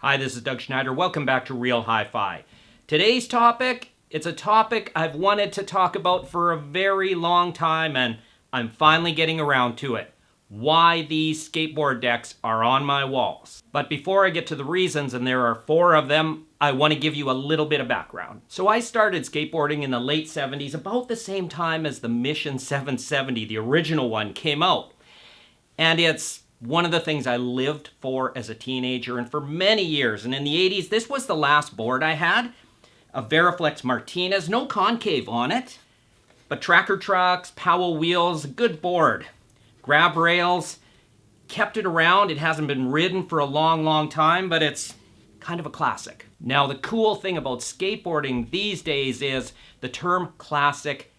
Hi, this is Doug Schneider. Welcome back to Real Hi-Fi. Today's topic, it's a topic I've wanted to talk about for a very long time, and I'm finally getting around to it. Why these skateboard decks are on my walls. But before I get to the reasons, and there are 4 of them, I want to give you a little bit of background. So I started skateboarding in the late 70s, about the same time as the Mission 770, the original one, came out. And it's one of the things I lived for as a teenager and for many years. And in the 80s, this was the last board I had. A Veriflex Martinez, no concave on it. But tracker trucks, Powell wheels, good board. Grab rails, kept it around. It hasn't been ridden for a long time, but it's kind of a classic. Now, the cool thing about skateboarding these days is the term classic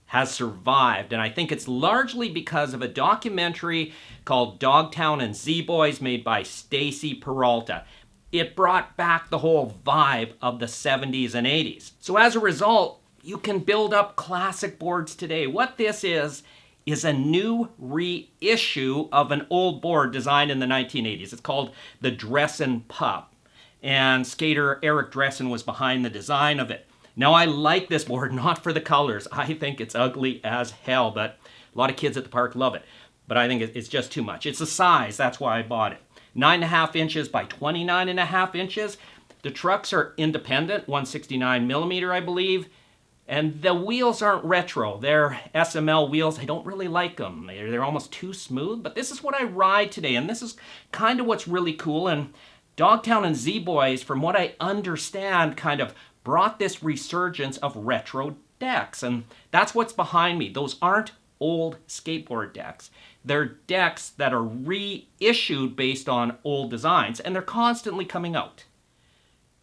has survived, and I think it's largely because of a documentary called Dogtown and Z-Boys made by Stacy Peralta. It brought back the whole vibe of the 70s and 80s. So as a result, you can build up classic boards today. What this is a new reissue of an old board designed in the 1980s. It's called the Dressen Pup, and skater Eric Dressen was behind the design of it. Now, I like this board, not for the colors. I think it's ugly as hell, but a lot of kids at the park love it. But I think it's just too much. It's the size, that's why I bought it. 9.5 inches by 29.5 inches. The trucks are independent, 169 millimeter, I believe. And the wheels aren't retro. They're SML wheels. I don't really like them. They're almost too smooth, but this is what I ride today, and this is kind of what's really cool. And Dogtown and Z-Boys, from what I understand, kind of brought this resurgence of retro decks, and that's what's behind me. Those aren't old skateboard decks. They're decks that are reissued based on old designs, and they're constantly coming out.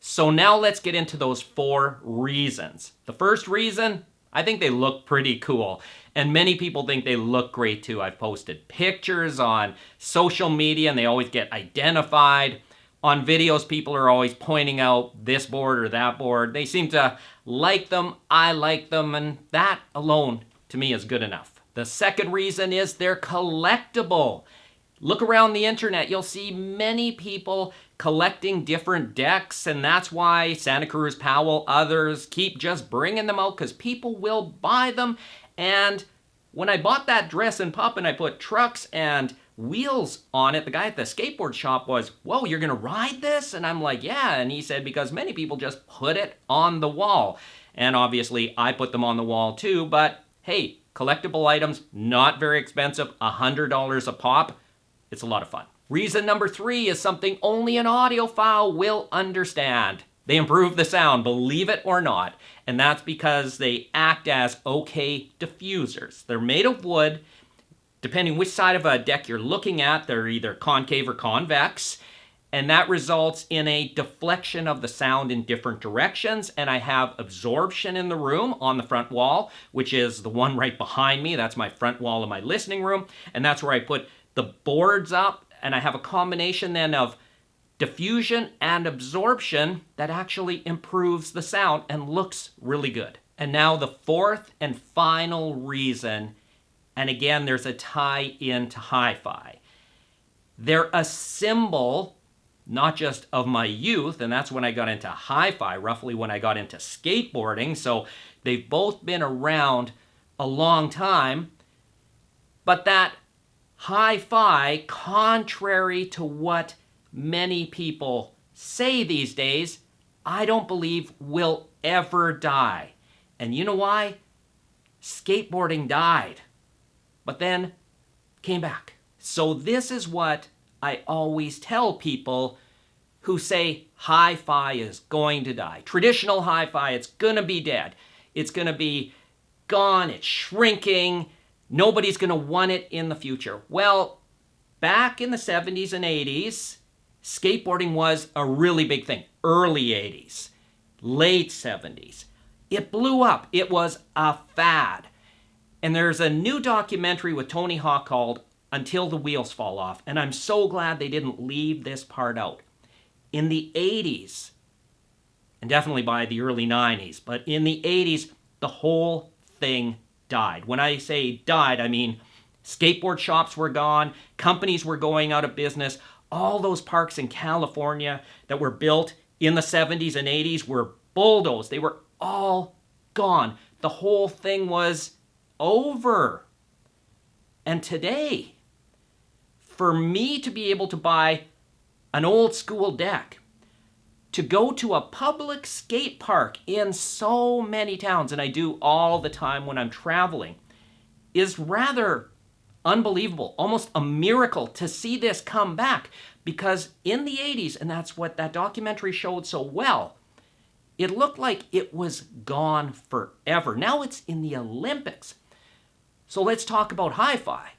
So now let's get into those 4 reasons. The first reason, I think they look pretty cool, and many people think they look great too. I've posted pictures on social media, and they always get identified. On videos, people are always pointing out this board or that board. They seem to like them, I like them, and that alone, to me, is good enough. The second reason is they're collectible. Look around the internet, you'll see many people collecting different decks, and that's why Santa Cruz, Powell, others keep just bringing them out, because people will buy them. And when I bought that Dressen Pup and I put trucks and wheels on it, the guy at the skateboard shop was, "Whoa, you're gonna ride this?" And I'm like, "Yeah." And he said, because many people just put it on the wall. And obviously I put them on the wall too, but hey, collectible items, not very expensive, $100 a pop. It's a lot of fun. Reason number 3 is something only an audiophile will understand. They improve the sound, believe it or not. And that's because they act as okay diffusers. They're made of wood. Depending which side of a deck you're looking at, they're either concave or convex, and that results in a deflection of the sound in different directions. And I have absorption in the room on the front wall, which is the one right behind me. That's my front wall of my listening room, and that's where I put the boards up, and I have a combination then of diffusion and absorption that actually improves the sound and looks really good. And now the 4th and final reason, and again, there's a tie into hi-fi. They're a symbol, not just of my youth, and that's when I got into hi-fi, roughly when I got into skateboarding. So they've both been around a long time. But that hi-fi, contrary to what many people say these days, I don't believe will ever die. And you know why? Skateboarding died, but then came back. So this is what I always tell people who say hi-fi is going to die. Traditional hi-fi, it's gonna be dead. It's gonna be gone, it's shrinking. Nobody's gonna want it in the future. Well, back in the 70s and 80s, skateboarding was a really big thing. Early 80s, late 70s. It blew up. It was a fad. And there's a new documentary with Tony Hawk called Until the Wheels Fall Off, and I'm so glad they didn't leave this part out. In the 80s, and definitely by the early 90s, but in the 80s, the whole thing died. When I say died, I mean skateboard shops were gone, companies were going out of business, All those parks in California that were built in the 70s and 80s were bulldozed. They were all gone. The whole thing was over. And today, for me to be able to buy an old school deck, to go to a public skate park in so many towns, and I do all the time when I'm traveling, is rather unbelievable, almost a miracle to see this come back. Because in the 80s, and that's what that documentary showed so well, it looked like it was gone forever. Now it's in the Olympics. So let's talk about hi-fi.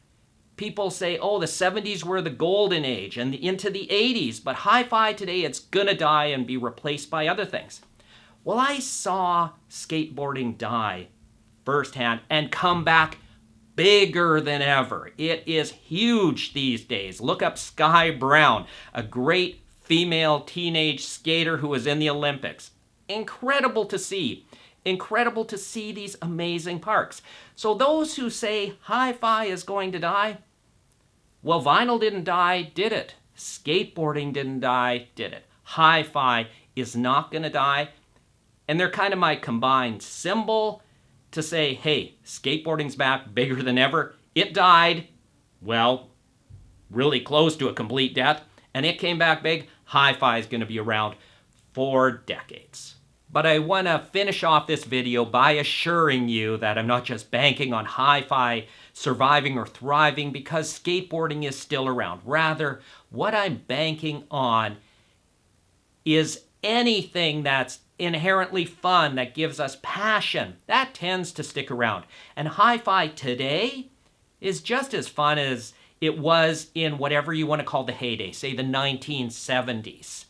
People say, oh, the 70s were the golden age and into the 80s, but hi-fi today, it's gonna die and be replaced by other things. Well, I saw skateboarding die firsthand and come back bigger than ever. It is huge these days. Look up Sky Brown, a great female teenage skater who was in the Olympics. Incredible to see. Incredible to see these amazing parks. So those who say hi-fi is going to die, well, vinyl didn't die, did it? Skateboarding didn't die, did it? Hi-fi is not going to die. And they're kind of my combined symbol to say, hey, skateboarding's back bigger than ever. It died, well, really close to a complete death, and it came back big. Hi-fi is going to be around for decades. But I want to finish off this video by assuring you that I'm not just banking on hi-fi surviving or thriving because skateboarding is still around. Rather, what I'm banking on is anything that's inherently fun, that gives us passion. That tends to stick around. And hi-fi today is just as fun as it was in whatever you want to call the heyday, say the 1970s.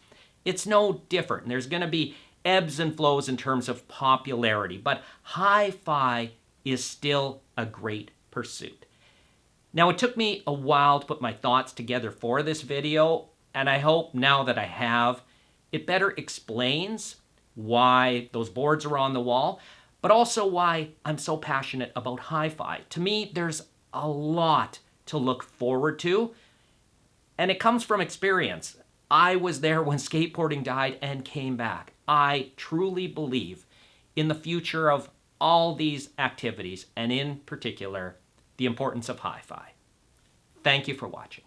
It's no different. There's going to be ebbs and flows in terms of popularity, but hi-fi is still a great pursuit. Now, it took me a while to put my thoughts together for this video, and I hope now that I have, it better explains why those boards are on the wall, but also why I'm so passionate about hi-fi. To me, there's a lot to look forward to, and it comes from experience. I was there when skateboarding died and came back. I truly believe in the future of all these activities, and in particular, the importance of hi-fi. Thank you for watching.